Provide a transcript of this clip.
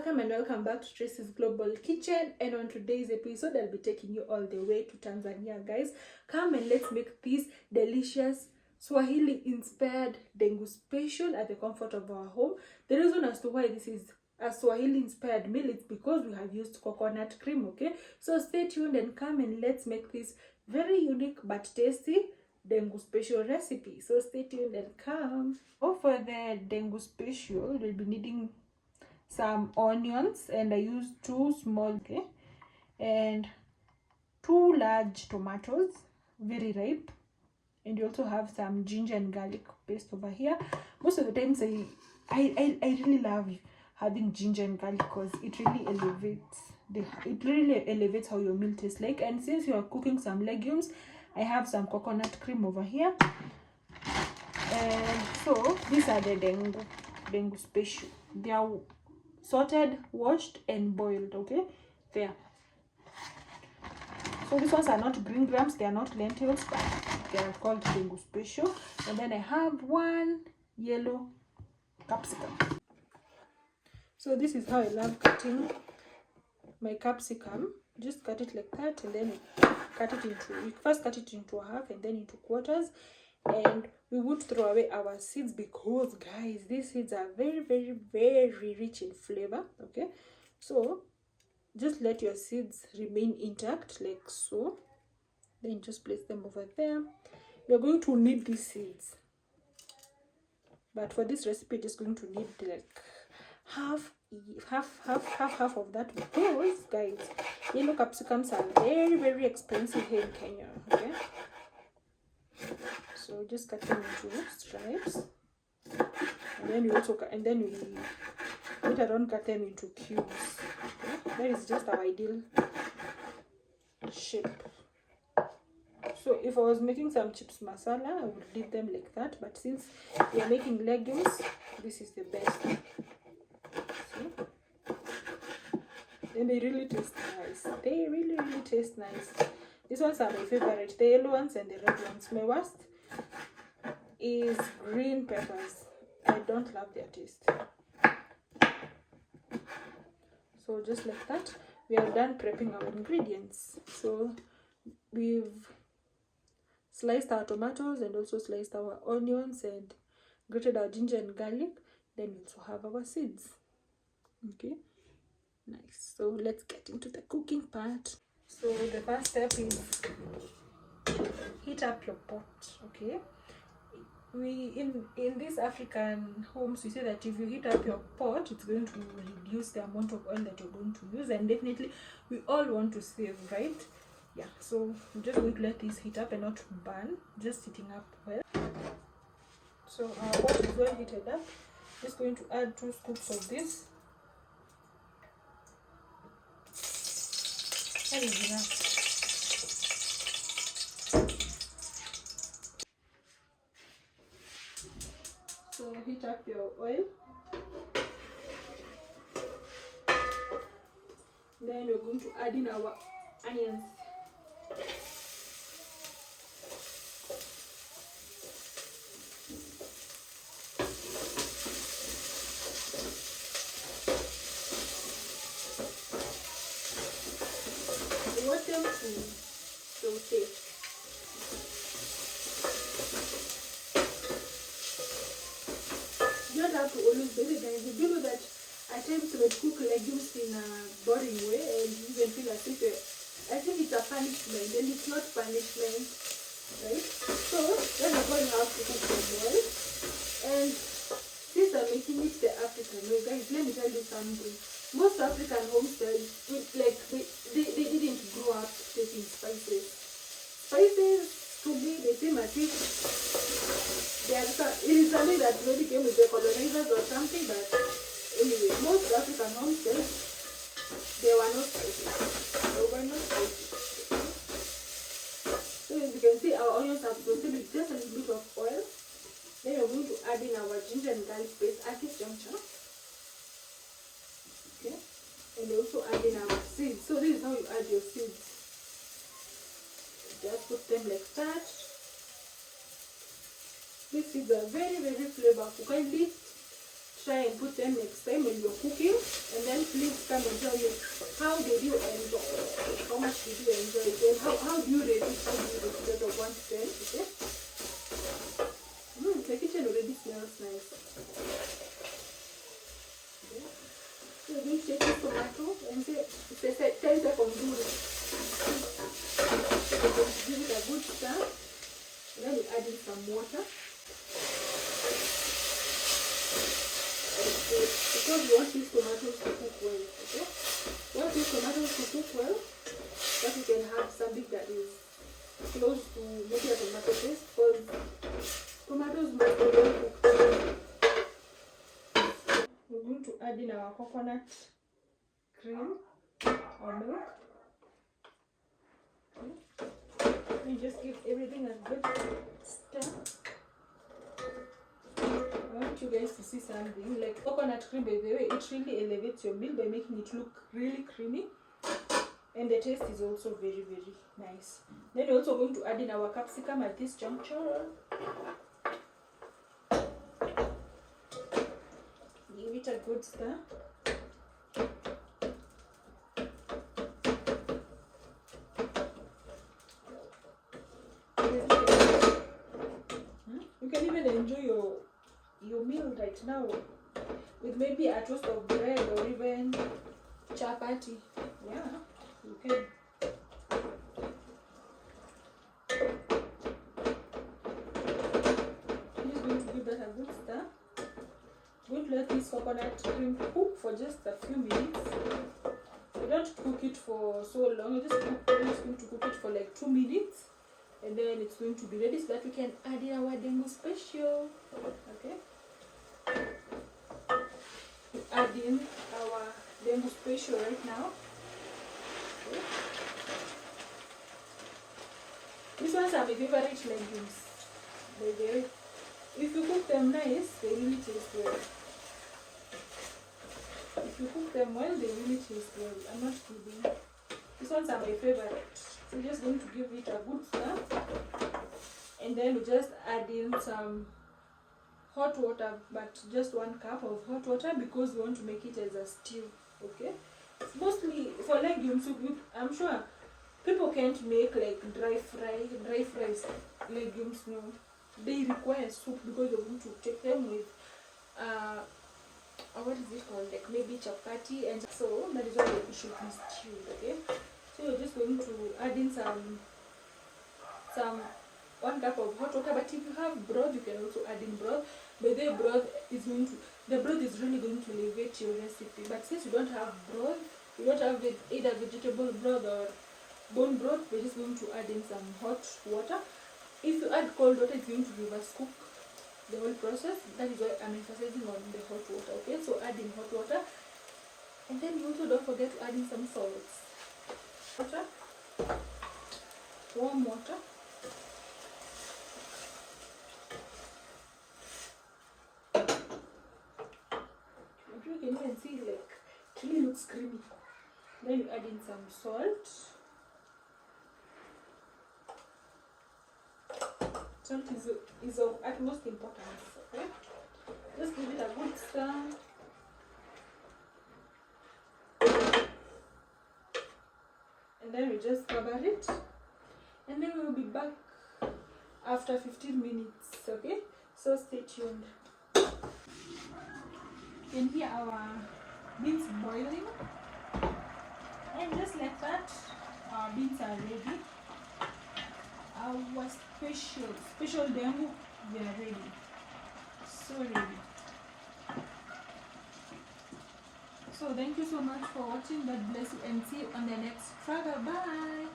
welcome back to Tracy's Global Kitchen, and on today's episode I'll be taking you all the way to Tanzania, guys. Come and let's make this delicious Swahili inspired dengu special at the comfort of our home. The reason as to why this is a Swahili inspired meal is because we have used coconut cream, okay? So stay tuned and come and let's make this very unique but tasty dengu special recipe. So stay tuned and come. For the dengu special, we'll be needing some onions, and I used 2 small, okay, and 2 large tomatoes, very ripe, and you also have some ginger and garlic paste over here. Most of the times I really love having ginger and garlic because it really elevates how your meal tastes like. And since you are cooking some legumes, I have some coconut cream over here. And so these are the dengu special. They are sorted, washed and boiled, okay? There. So these ones are not green grams, they are not lentils, but they are called dengu special. And then I have 1 yellow capsicum. So this is how I love cutting my capsicum. Just cut it like that, and then you first cut it into a half and then into quarters. And we would throw away our seeds because, guys, these seeds are very, very, very rich in flavor, okay? So just let your seeds remain intact like so. Then just place them over there. You're going to need these seeds, but for this recipe just going to need like half of that, because, guys, yellow capsicums are very, very expensive here in Kenya, okay? So just cut them into stripes, and then we later on cut them into cubes. Okay? That is just our ideal shape. So if I was making some chips masala, I would leave them like that, but since we are making legumes, this is the best. See? And they really taste nice. They really taste nice. These ones are my favorite, the yellow ones and the red ones. My worst is green peppers. I don't love their taste. So just like that, we are done prepping our ingredients. So we've sliced our tomatoes and also sliced our onions and grated our ginger and garlic. Then we also have our seeds. Okay, nice. So let's get into the cooking part. So the first step is heat up your pot, okay? We in these African homes, we say that if you heat up your pot, it's going to reduce the amount of oil that you're going to use, and definitely we all want to save, right? Yeah, so I'm just going to let this heat up and not burn, just heating up well. So our pot is well heated up. Just going to add 2 scoops of this. That is enough. So heat up your oil. Then we're going to add in our onions. We want them to saute. You don't have to always do it, guys. You do know that at times we cook legumes in a boring way and you even feel as if it's a punishment, and it's not punishment, right? So then we're going to have to cook them well. And since I'm making it the African way, guys, let me tell you something. Most African homesteads, they didn't grow up taking spices. Spices, to me, they seem as if it is something that maybe came with the colonizers or something, but anyway, most African homesteads, they were not spicy. So as you can see, our onions have roasted with just a little bit of oil. Then we're going to add in our ginger and garlic paste at this juncture. Okay. And also add in our seeds. So this is how you add your seeds. Just put them like that. These seeds are very, very flavorful. Kindly try and put them next time when you're cooking, and then please come and tell me how did you enjoy, how much did you enjoy it, and how do you rate it, how do you rate it out of 1 to 10, okay? The kitchen already smells nice. Okay. So we're going to take this tomato and say 10 seconds do it. So we're going to give it a good stir, and then we add in some water. Because we want these tomatoes to cook well, okay? We want these tomatoes to cook well, but we can have something that is close to maybe a tomato paste, because tomatoes must be well cooked. We're going to add in our coconut cream or milk. Okay. And just give everything a good stir. I want you guys to see something. Like coconut cream, by the way, it really elevates your meal by making it look really creamy, and the taste is also very, very nice. Then we're also going to add in our capsicum at this juncture. Give it a good stir. You can even enjoy your meal right now with maybe a toast of bread or even chapati. Yeah, you can. I'm just going to give that a good stir. Going to let this coconut cream cook for just a few minutes. You don't cook it for so long. You're just going to cook it for like 2 minutes, and then it's going to be ready so that we can add in our Ndengu special. Okay. We add in our Ndengu special right now. Okay. These ones are my favorite legumes. If you cook them nice, they really taste well. If you cook them well, they really taste well. I'm not kidding. These ones are my favorite. So we're just going to give it a good stir. And then we just add in some hot water, but just 1 cup of hot water because we want to make it as a stew. Okay? Mostly for legumes, I'm sure people can't make like dry fries legumes. No. They require soup because you're going to take them with what is it called, like maybe chapati, and so that is why it should be stewed. Okay, so you're just going to add in some 1 cup of hot water, but if you have broth you can also add in broth, but the broth is really going to elevate your recipe. But since you don't have broth, you don't have either vegetable broth or bone broth, we're just going to add in some hot water. If you add cold water, it's going to reverse cook the whole process. That is why I'm emphasizing on the hot water. Okay, so add in hot water, and then you also don't forget to add in some salt. Water, warm water. You can even see like it really looks creamy. Then you add in some salt. Salt is of utmost importance. Okay, just give it a good stir. And then we just cover it, and then we'll be back after 15 minutes. Okay, so stay tuned. You can hear our beans boiling, and just like that our beans are ready. Our special Ndengu, we are ready. So ready. So thank you so much for watching. God bless you, and see you on the next travel. Bye.